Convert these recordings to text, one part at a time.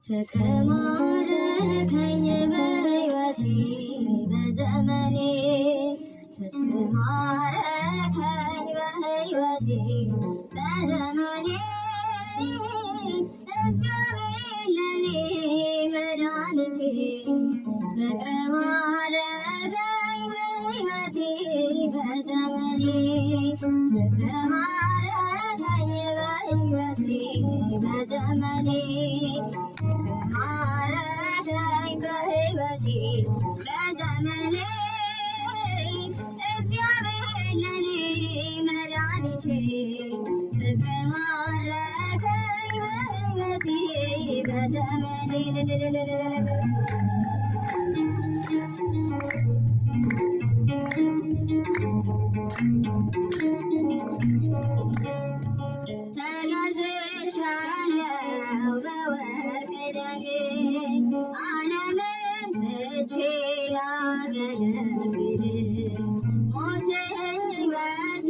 ፍቅር ማረከኝ በሕይወቴ በዘመኔ ፍቅር ማረከኝ በሕይወቴ በዘመኔ እግዚአብሔር ለኔ መድኃኒቴ ፍቅር ማረከኝ በሕይወቴ በዘመኔ ፍቅር ማረከኝ በሕይወቴ በዘመኔ ማረከኝ በሕይወቴ በዘመኔ እግዚአብሔር ለኔ መድኃኒቴ ፍቅር ማረከኝ በሕይወቴ በዘመኔ ተገዝቻለሁ በወርቅ ደሜ ዓለምን ትቼ ላገለግል ሞት ሕይወቴ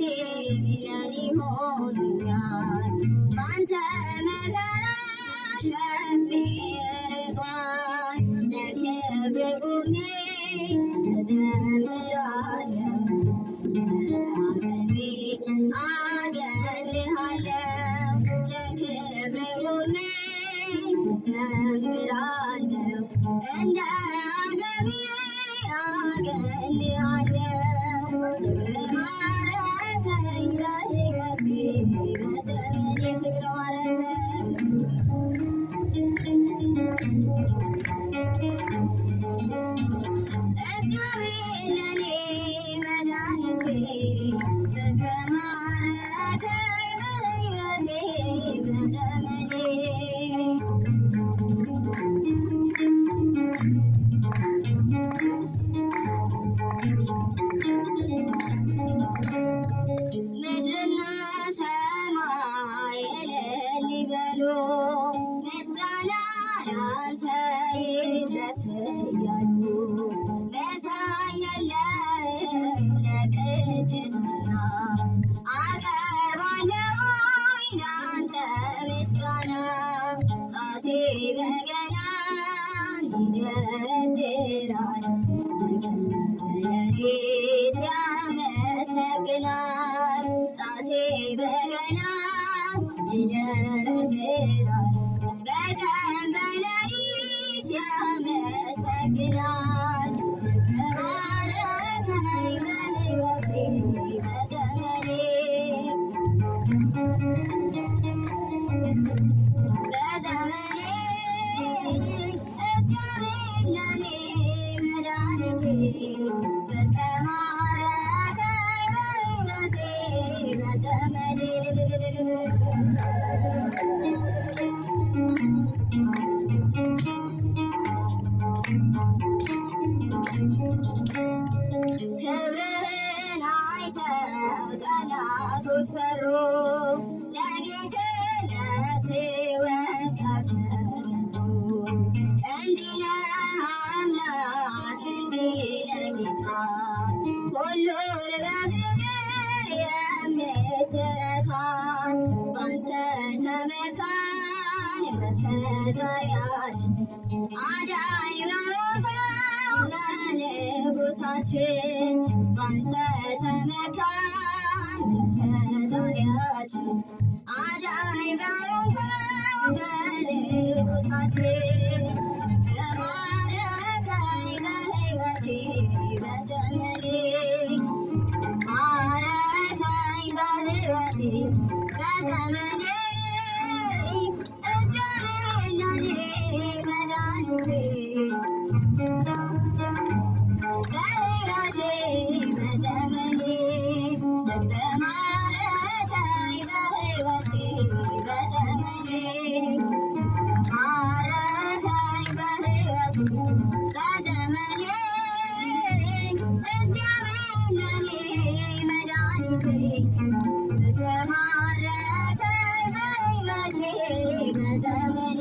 ለኔ ሆኖኛል ባንተ መከራ ሸክሜ ርቋል ለክብር ቆሜ እዘምራለሁ አቅሜ አገልሃለሁ ለክብር ቆሜ እዘምራለሁ እንደ አቅሜ አገልሃለሁ ፍቅር ማረከኝ በሕይወቴ በዘመኔ ፍቅር ማረከኝ እግዚአብሔር ለኔ መድኃኒቴ ፍቅር ማረከኝ በሕይወቴ በዘመኔ ምድርና ሰማይ እልል ይበሉ ምስጋና ላንተ ይድረስ እያሉ መሳይ የለህም ለቅድስና አቀርባለሁኝ ላንተ ምስጋና ጣቴ በገናን ይደረድራል በሌሊት ያመሰግናል ጣቴ በገናን ይደረድራል በቀን በሌሊት ያመሰግናል ፍቅር ማረከኝ በሕይወቴ በዘመኔ በዘመኔ እግዚአብሔር ለኔ መድኃኒቴ ፍቅር ማረከኝ በሕይወቴ በዘመኔ ክብርህን አይተው ጠላቶች ፈሩ ለጌትነት ወጣት ተነሱ እንዲህ ነህ አምላክ እንዲህ ነህ ጌታ ሁሉን በፍቅር የምትረታ ባንተ ተመካን በፈጣሪያችን አዳኝ በሆንከው በንጉሣችን ባንተ ተመካን በፈጣሪያችን አዳኝ በሆንከው በንጉሣችን ፍቅር ማረከኝ በሕይወቴ በዘመኔ ማረከኝ በሕይወቴ በዘመኔ እግዚአብሔር ለኔ መድኃኒቴ በሕይወቴ በዘመኔ ፍቅር ማረከኝ በሕይወቴ በዘመኔ ማረከኝ በሕይወቴ በዘመኔ እግዚአብሔር ለኔ መድኃኒቴ ፍቅር ማረከኝ በሕይወቴ በዘመኔ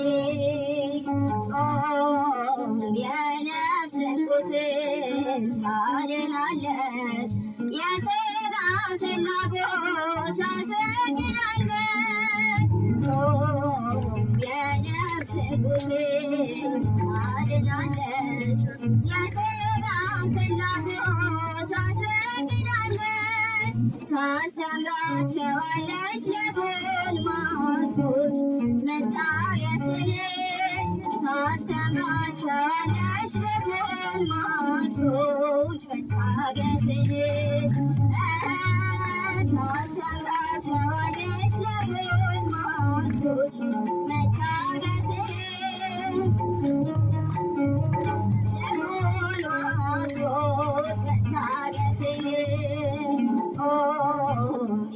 ጾም የነፍስን ቁስል ታድናለች የሥጋ ፍላጎት ታስወግዳለች ንጉሴ ታድናለች የሥጋን ፍላጎት አስወግዳለች ታስተምራቸዋለች ለጎልማሶች መታገስን ታስተምራቸዋለች ለጎልማሶች መታገስን ታስተምራቸዋለች ለጎልማሶች መታገስን ለጎልማሶች መታገስን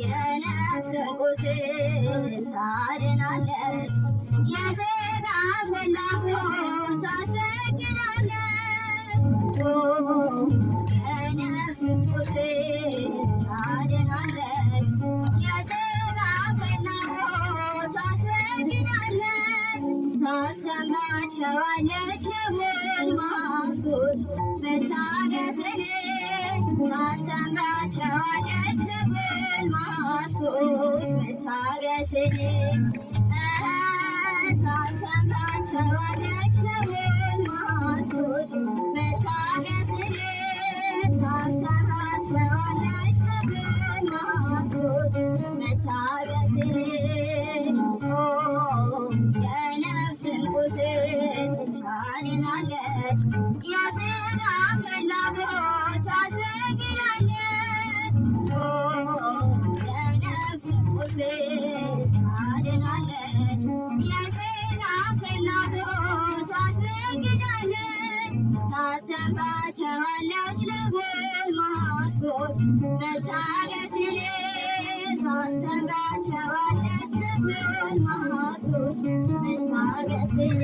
የነፍስን ቁስል ታድናለች የሥጋ ፍላጎት ታስወግዳለች የነፍስን ቁስል ታድናለች የሥጋ ፍላጎት ታስወግዳለች ታስተምራቸዋለች ለጎልማሶች መታገስን ታስተምራቸዋለች ለጎልማሶች መታገስን ታስተምራቸዋለች ለጎልማሶች መታገስን ታስተምራቸዋለች ለጎልማሶች መታገስን የነፍስን ቁስል ታድናለች የሥጋ ፍላጎት ታስወግዳለች የነፍስን ቁስል ታድናለች የሥጋ ፍላጎት ታስወግዳለች ታስተምራቸዋለች ለጎልማሶች መታገስን ታስተምራቸዋለች ለጎልማሶች መታገስን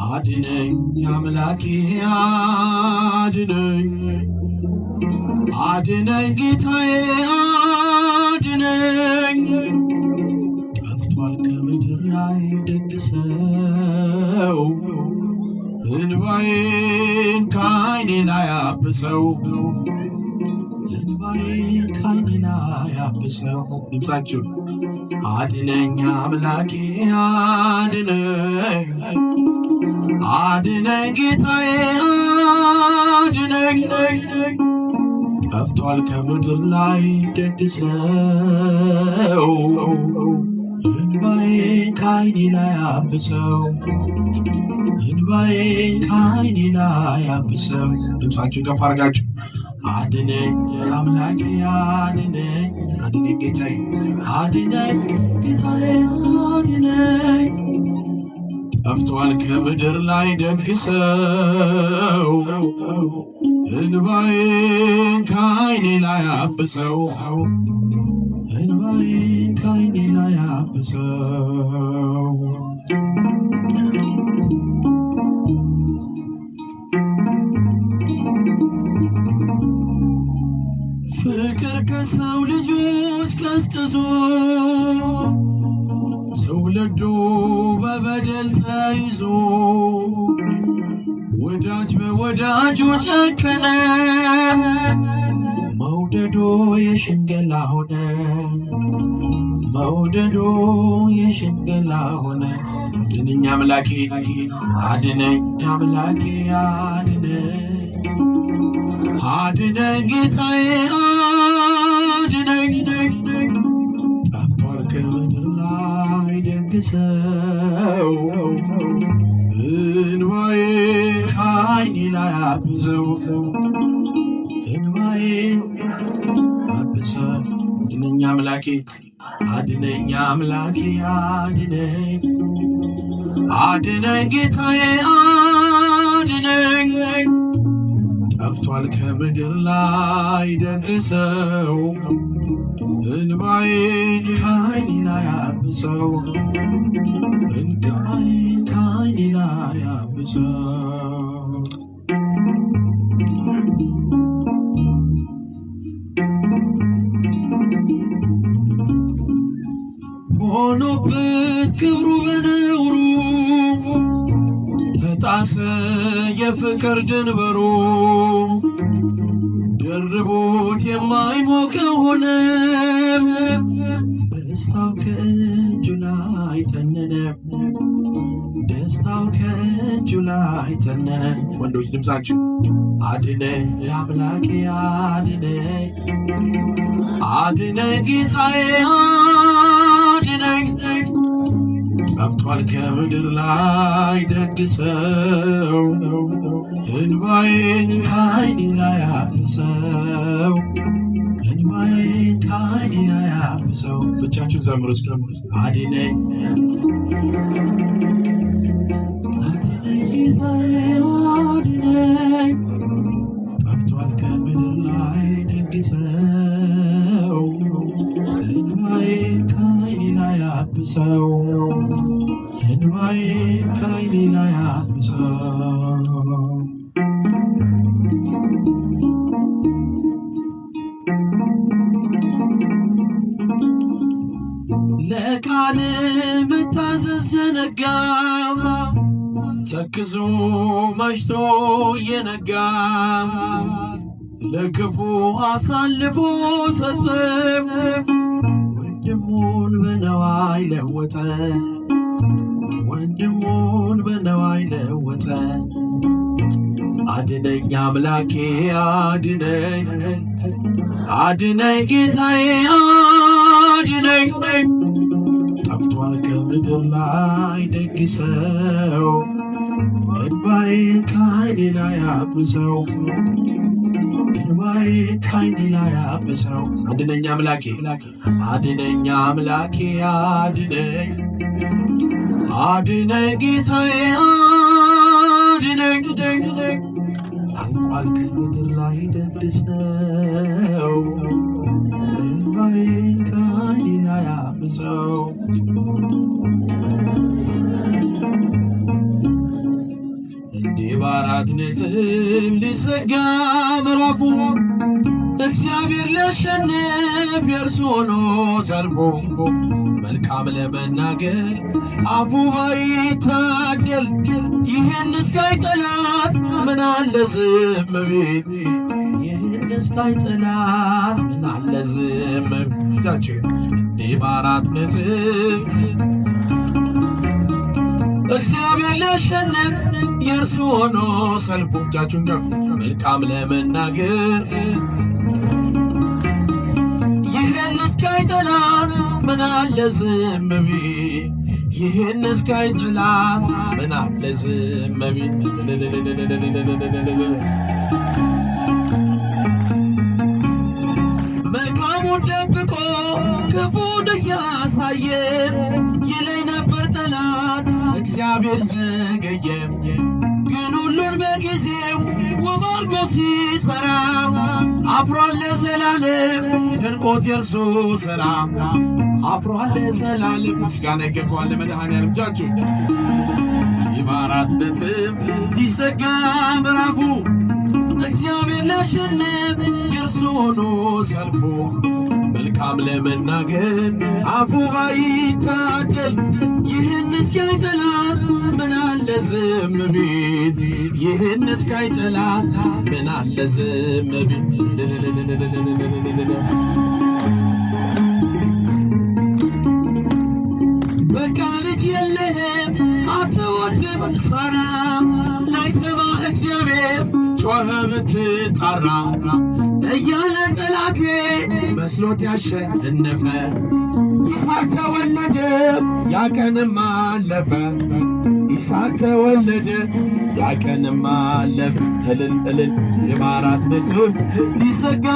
አድነኝ አምላኬ አድነኝ አድነኝ ጌታዬ አድነኝ ጠፍቷል ከምድር ላይ ደግ ሰው እንባዬን ከዓይኔ ላይ አብሰው እንባዬን ከዓይኔ ላይ አብሰው ድምፃችሁ አድነኝ አምላኬ አድነኝ አድነኝ ጌታዬ አድነኝ ጠፍቷል ከምድር ላይ ደግ ሰው እንባዬን ከዓይኔ ላይ አብሰው እንባዬን ከዓይኔ ላይ አብሰው ድምፃችሁን ከፍ አድርጋችሁ አድነኝ አምላኬ አድነኝ አድነኝ ጌታዬ አድነኝ ጌታዬ አድነኝ ጠፍቷል ከምድር ላይ ደግ ሰው እንባዬን ከዓይኔ ላይ አብሰው እንባዬን ከዓይኔ ላይ አብሰው ፍቅር ከሰው ልጆች ቀዝቅዞ ትውልዱ በበደል ተይዞ ወዳጅ በወዳጁ ጨከነ መውደዶ የሽንገላ ሆነ መውደዶ የሽንገላ ሆነ አድነኝ አምላኬ አድነኝ አምላኬ አድነኝ አድነኝ ጌታዬ አድነኝ ጠፍቷል ከምድር ላይ ደግ ሰው እንባዬን ከዓይኔ ላይ አብሰው እንባዬን አብሰው አድነኝ አምላኬ አድነኝ አምላኬ አድነኝ አድነኝ ጌታዬ አድነኝ ጠፍቷል ከምድር ላይ ደግ ሰው እንባዬን ከዓይኔ ላይ አብሰው እንባዬን ከዓይኔ ላይ አብሰው ሆኖበት ክብሩ በነውሩ ተጣሰ የፍቅር ድንበሩ ደርቦት የማይሞቀው ሆነ። ደስታው ከእጁ ላይ ተነነ፣ ደስታው ከእጁ ላይ ተነነ። ወንዶች ድምፃችሁ አድነኝ አምላኬ አድነኝ፣ አድነኝ ጌታዬ አድነኝ። ጠፍቷል ከምድር ላይ ደግ ሰው፣ እንባዬን ከዓይኔ ላይ አብሰው፣ እንባዬን ከዓይኔ ላይ አብሰው። ብቻችሁን ዘምሩ እስከ አድነኝ አድነኝ ጌታዬ አድነኝ። ጠፍቷል ከምድር ላይ ደግ ሰው፣ እንባዬን ከዓይኔ ላይ አብሰው፣ እንባዬን ከዓይኔ ላይ አብሰው። ለቃል መታዘዝ ዘነጋ፣ ተክዞ መሽቶ እየነጋ ለክፉ አሳልፎ ሰጠ፣ ወንድሙን በነዋይ ለወጠ፣ ወንድሙን በነዋይ ለወጠ። አድነኝ አምላኬ አድነኝ፣ አድነኝ ጌታዬ አድነኝ። ጠፍቷል ከምድር ላይ ደግ ሰው፣ እንባዬን ከዓይኔ ላይ አብሰው፣ እንባዬን ከዓይኔ ላይ አብሰው። አድነኝ አምላኬ አድነኝ አምላኬ አድነኝ፣ አድነኝ ጌታዬ አድነኝ። አንቋል ከምድር ላይ ደግ ሰው፣ እንባዬን ከዓይኔ ላይ አብሰው። እንዲህ በአራት ነጥብ ሊዘጋ ምዕራፉ፣ እግዚአብሔር ሊያሸንፍ የእርሱ ሆኖ ሰልፉ። መልካም ለመናገር አፉ ባይታደል፣ ይህን እስካይ ጠላት ምን አለ ዝም ቢል፣ ይህን እስካይ ጠላት ምን አለ ዝም ቢል። እንዲህ በአራት ነጥብ እግዚአብሔር ሊያሸንፍ የእርሱ ሆኖ ሰልፉ። እጃችሁን ከፍ። መልካም ለመናገር ይህን እስካይ ጠላት ምን አለ ዝም ቢል፣ ይህን እስካይ ጠላት ምን አለ ዝም ቢል። መልካሙን ደብቆ ክፉን እያሳየ ይለኝ ነበር ጠላት እግዚአብሔር ዘገየ። ግን ሁሉን በጊዜው ውብ አድርጎ ሲሠራ አፍሯል ለዘላለም ድንቆት የእርሱ ሥራ። አፍሯል ለዘላለም ምስጋና ይገባዋል ለመድኃኔዓለም። እጃችሁ ይህ በአራት ነጥብ ሊዘጋ ምዕራፉ፣ እግዚአብሔር ሊያሸንፍ የእርሱ ሆኖ ሰልፉ። መልካም ለመናገር አፉ ባይታደል፣ ይህን እስካይ ጠላት ምን አለ ዝም ቢል፣ ይህን እስካይ ጠላት ምን አለ ዝም ቢል። በቃ ልጅ የለህም አትወልድም ሳራ፣ ላይሰማ እግዚአብሔር ጮኸ ብትጣራ እያለ ጠላቴ መስሎት ያሸነፈ። ይስሐቅ ተወለደ ያቀንም አለፈ፣ ይስሐቅ ተወለደ ያቀንም አለፈ። እልል እልል የበአራት ነጥብ ሊዘጋ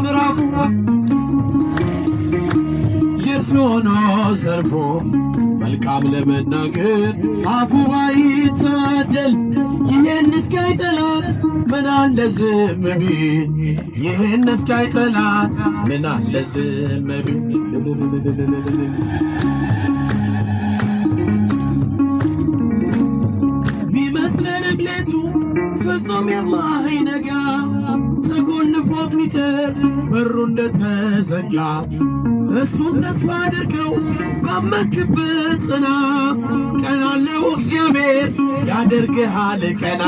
ምዕራፉ፣ የእርሱ ሆኖ ሰልፎ መልካም ለመናገር አፉ ባይታደል፣ ይህን እስካይ ጠላት ምን አለ ዝም ቢል፣ ይህን እስካይ ጠላት ምን አለ ዝም ቢል። ቢመስለንም ሌቱ ፍጹም የማይነጋ ተጎልፎብኛል የሚቀር በሩ እንደተዘጋ እሱን ተስፋ አድርገው ባመንክበት ጽና። ቀና አለው እግዚአብሔር ያደርግሃል ቀና።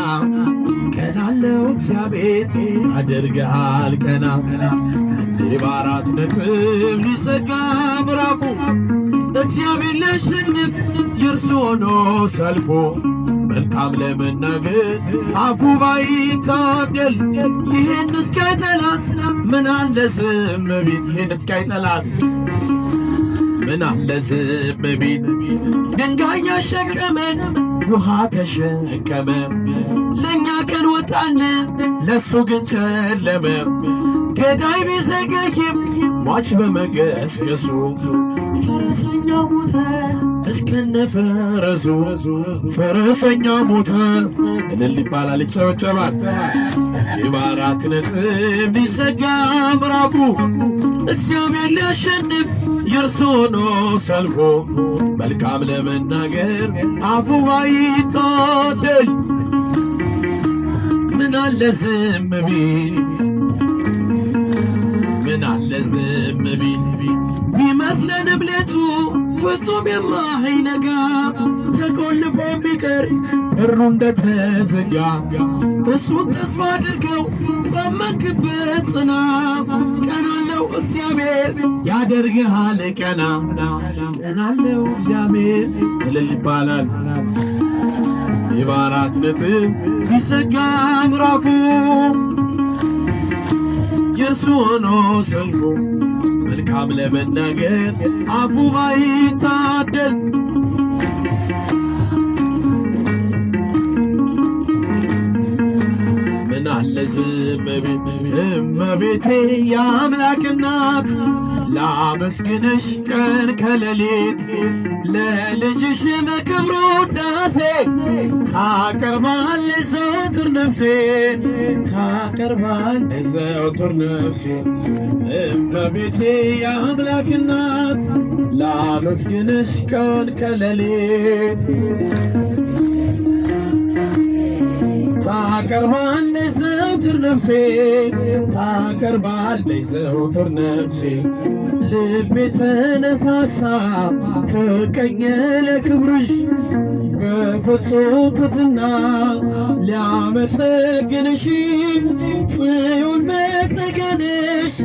ቀና አለው እግዚአብሔር ያደርግሃል ቀና። እንዲህ በአራት ነጥብ ሊዘጋ ምዕራፉ እግዚአብሔር ሊያሸንፍ የእርሱ ሆኖ ሰልፎ መልካም ለመናገር አፉ ባይታደል ይህን እስካይ ጠላት ምን አለ ዝም ቢል። ይህን እስካይ ጠላት ምን አለ ዝም ቢል። ድንጋይ ያሸከመን ውሃ ተሸከመ። ለእኛ ቀን ወጣልን ለሱ ግን ጨለመ። ገዳይ ቢዘገይም ሟች በመገስገሱ ፈረሰኛ ሞተ እስከነ ፈረሱ። ፈረሰኛ ሞተ እልል ይባላል ይጨበጨባል። እንዲህ በአራት ነጥብ ሊዘጋ ምዕራፉ እግዚአብሔር ሊያሸንፍ የእርሱ ሆኖ ሰልፎ መልካም ለመናገር አፉ ባይታደል ምን አለ ዝም ቢል። ምን አለ ዝም ቢል። ቢመስለንም ሌቱ ፍጹም የማይነጋ ተቆልፎ ቢቀር በሩ እንደተዘጋ እሱን ተስፋ አድርገው ባመንክበት ጽና። ቀና አለው እግዚአብሔር ያደርግሃል ቀና። ቀና አለው እግዚአብሔር እልል ይባላል። በአራት ነጥብ ሊዘጋ ምዕራፉ የእርሱ ሆኖ ሰልፎ መልካም ለመናገር አፉ ባይታደል ምን አለ ዝም ቢል። እመቤቴ የአምላክ እናት ላመስግንሽ ቀን ከሌሊት ለልጅሽ በክብሩ ውዳሴ ታቀርባለች ዘወትር ነፍሴ። ታቀርባለች ዘወትር ነፍሴ። እመቤቴ የአምላክ እናት ላመስግንሽ ቀን ከሌሊት ታቀርባለች ዘወትር ነፍሴ። ታቀርባለች ዘወትር ነፍሴ። ልቤ ተነሳሳ ተቀኘ ለክብርሽ በፍጹም ትሕትና ሊያመሰግንሽ ጽዮን መጠጊያነሽ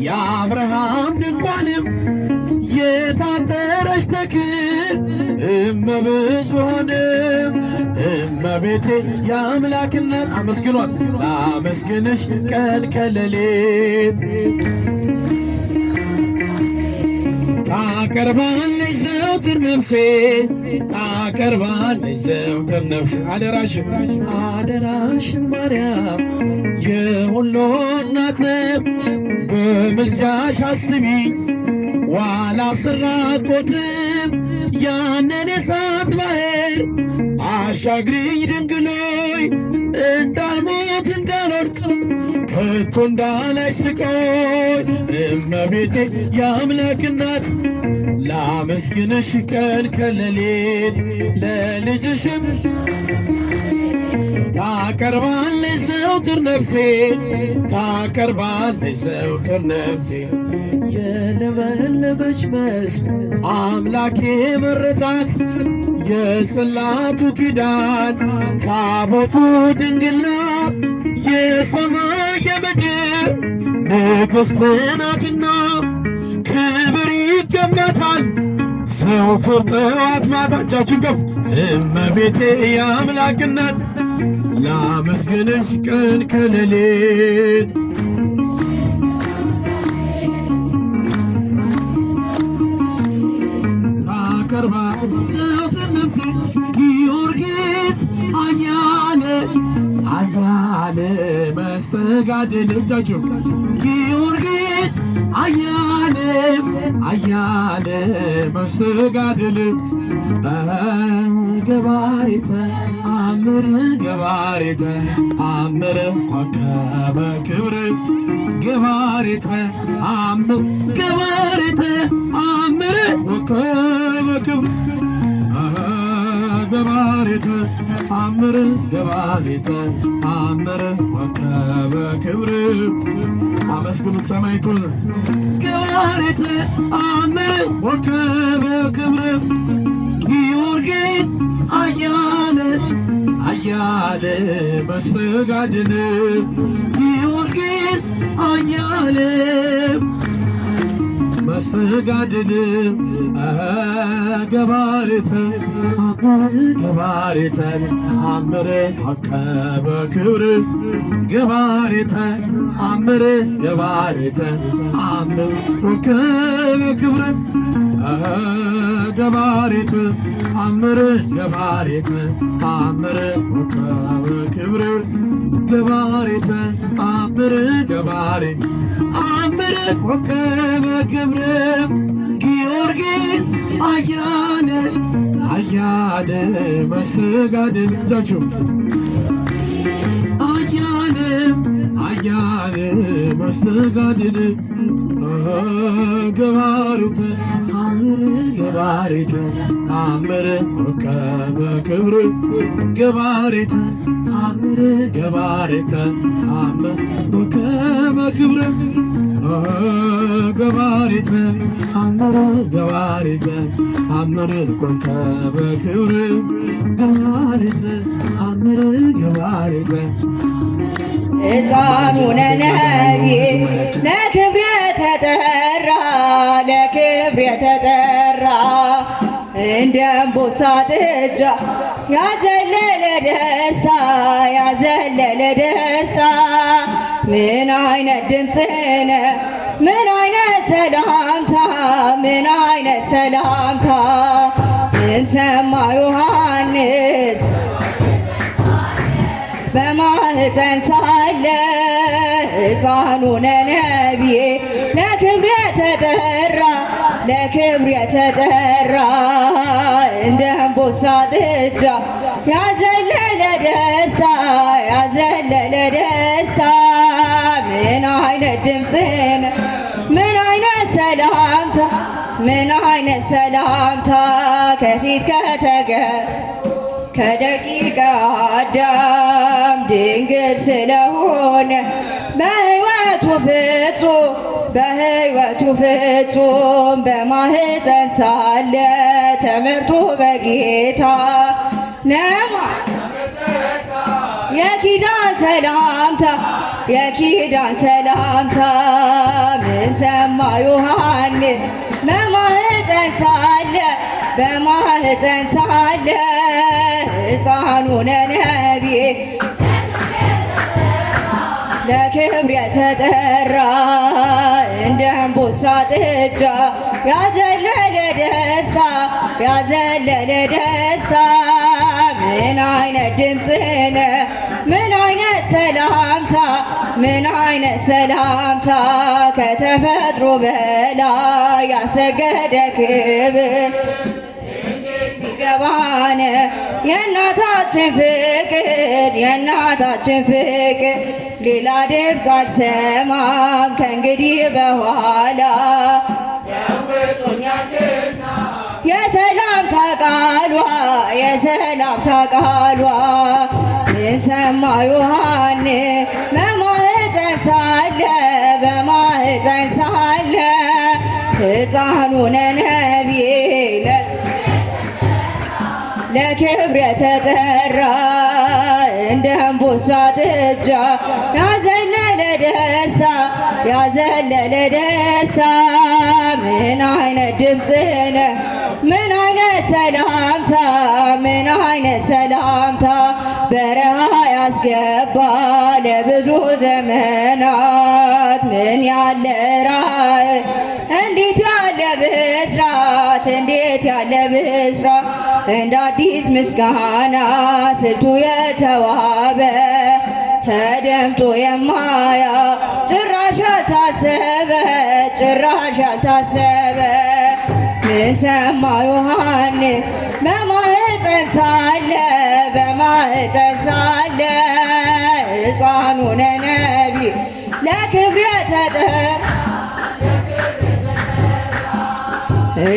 የአብርሃም ድንኳንም የታጠረች ተክል እመብዙኃንም እመቤቴ የአምላክ እናት አመስግኗት ላመስግንሽ ቀን ከሌሊት ታቀርባለች ዘወትር ነፍሴ። ታቀርባለች ዘወትር ነፍሴ። አደራሽን ማርያም የሁሉ እናት በምልጃሽ አስቢኝ ዋላ ስራቆትም ያንን የእሳት ባሕር አሻግሪኝ ድንግሎይ እንዳልሞት እንዳልወድቅ ከቶ እንዳላይ ስቆይ። እመቤቴ የአምላክ እናት ላመስግንሽ ቀን ከሌሊት ለልጅሽም ታቀርባለች ዘወትር ነፍሴ። ታቀርባለች ዘወትር ነፍሴ። የለመለመች መስክ አምላኬ መረጣት የጽላቱ ኪዳን ታቦቱ ድንግል ናት። የሰማይ የምድር ንግሥት ናትና ክብር ይገባታል ዘወትር ጠዋት ማታ። እጃችን ከፍ እመቤቴ የአምላክ እናት ላመስግንሽ ቀን ከሌሊት ታቀርባለች ዘወትር ነፍሴ። ጊዮርጊስ አያለ መስተጋድል እጃችሁ ጊዮርጊስ አያለ መስተጋድል ገባሬተ አምር ገባሬተ አምር ኮከበ ክብር ገባሬተ አምር ገባሬተ አምር ኮከበ ክብር ገባሬተ አምር ገባሬተ አምር ኮከበ ክብር አመስግኑት ሰማይቱን ገባሬተ አምር ኮከበ ክብር ጊዮርጊስ አያለ አያለ መስተጋድል ጊዮርጊስ አያለ መስተጋድል ገባሬተ ገባሬተ አምር ኮከበ ክብር ገባሬተ አምር ገባሬተ አምር ኮከበ ክብር ገባሬተ አምር ገባሬተ አምር ኮከበ ክብር ገባሬተ አምር ገባሬ አምር ኮከበ ክብር ጊዮርጊስ አያለ አያለ መስተጋድል እጃችሁ አያለ አያለ መስተጋድል ገባሬተ አምር ገባሬተ አምር ኮከበ ክብር ገባሬተ አምር ገባሬተ አምር ኮከበ ክብር ገባሬተ አምር ገባሬተ አምር ኮከበ ክብር ገባሬተ አምር ገባሬተ ሕፃኑ ነቢይ ለክብር የተጠራ ለክብር የተጠራ እንደ እምቦሳ ጥጃ ያዘለለ ደስታ ያዘለለ ደስታ ምን አይነት ድምፅ ነው ምን አይነት ሰላምታ ምን አይነት ሰላምታ ምን ሰማ ዮሐንስ በማህፀን ሳለ ሕፃኑ ነቢይ ለክብር የተጠራ ለክብር የተጠራ እንደ እምቦሳ ጥጃ ያዘለለ ደስታ ያዘለለ ደስታ ምን አይነት ድምፅ ነው ምን አይነት ሰላምታ ምን አይነት ሰላምታ ከሴት ከደቂቀ አዳም ድንግል ስለሆነ በሕይወቱ ፍጹም በማህፀን ሳለ ተመርቶ በጌታ የኪዳን ሰላምታ የኪዳን ሰላምታ ምን ሰማ ዮሐንስ በማህፀን ሳለ ሕፃኑ ነቢይ ለክብር የተጠራ እንደ እምቦሳ ጥጃ ያዘለለ ደስታ ያዘለለ ደስታ ምን አይነት ድምፅ ነው ምን አይነት ሰላምታ ምን አይነት ሰላምታ ከተፈጥሮ በላይ ያሰገደ ክብር ገባነ የእናታችን ፍቅር ሌላ ድምፅ አልሰማም ከእንግዲህ በኋላ ያውጦኛልና የሰላምታ ቃሏ ምን ሰማ ዮሐንስ በማህፀን ሳለ ሕፃኑ ነቢይ ለክብር የተጠራ እንደ እምቦሳ ጥጃ ያዘለለ ደስታ ምን አይነት ድምፅ ነው ምን አይነት ሰላምታ በረሃ ያስገባ ለብዙ ዘመናት ምን ያለ ራእይ እንዴት ያለ ብስራት እንደ አዲስ ምስጋና ስልቱ የተዋበ ተደምጦ የማያ ጭራሽ ያልታሰበ ምን ሰማ ዮሐንስ በማህፀን ሳለ ሕፃኑ ነቢይ ለክብር የተጠራ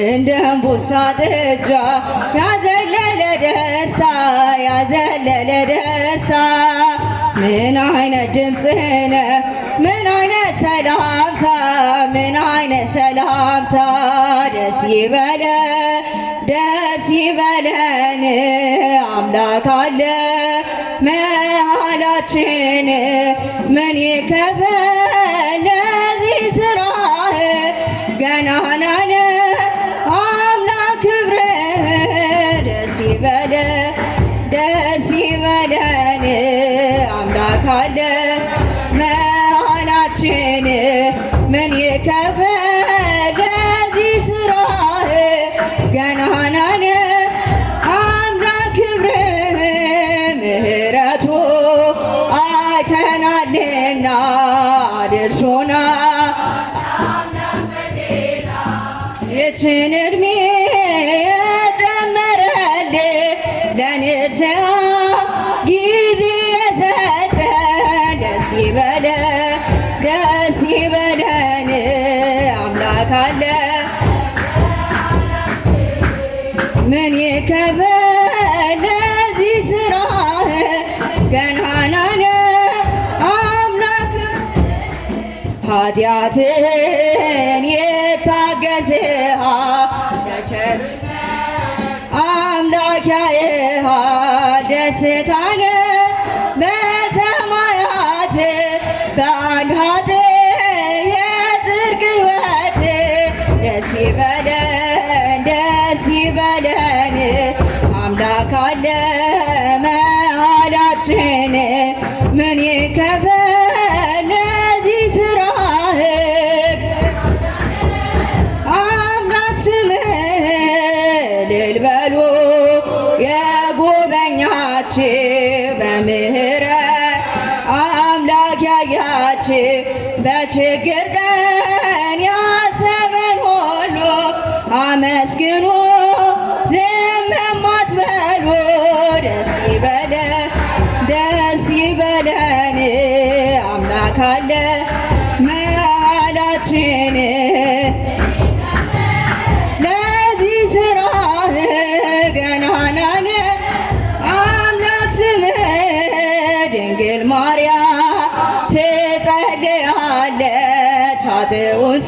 እንደ እምቦሳ ጥጃ ያዘለለ ደስታ ያዘለለ ደስታ ምን አይነት ድምፅህ ነው ምን አይነት ሰላምታ ምን አይነት ሰላምታ ደስ ይበለን አምላክ አለ መሃላችን ምን ይከፈል ለዚህ ስራህ ገናና ነህ አምላክ ክብርህ ደስ ይበለን አምላክ አለ መሃላችን ምን ይከፈል ለዚህ ስራህ ገናና ነህ አምላክ ክብርህ ምሕረቱ አይተናልና አድርሶና ይችን ዕድሜ የጨመረልህ ለንስሐ ጊዜ የሰጠን ደስ ይበለን አምላክ አለ ምን ይከፈል ለዚህ ስራህ ገናና ነህ አምላክ ኃጢአትህን የታገስህ አምላክ ያየሃል ደስታን በሰማያት በአንድ ኃጥእ የጽድቅ ሕይወት ደስ ይበለን አምላክ አለ መሃላችን ምን ይከፈል ለዚህ ስራህ አምላክ ስምህ እልል በሉ የጎበኛችሁ በምህረት አምላክ ያያችሁ በችግር ቀን ያሰበን ሁሉ አመስግኑ ዝም አትበሉ ደስ ይበለን አምላክ አለ መሃላችን ለዚህ ስራህ ገናና ነህ አምላክ ስምህ ድንግል ማርያም ትጸልያለች ኃጥኡን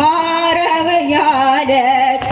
ማረው እያለች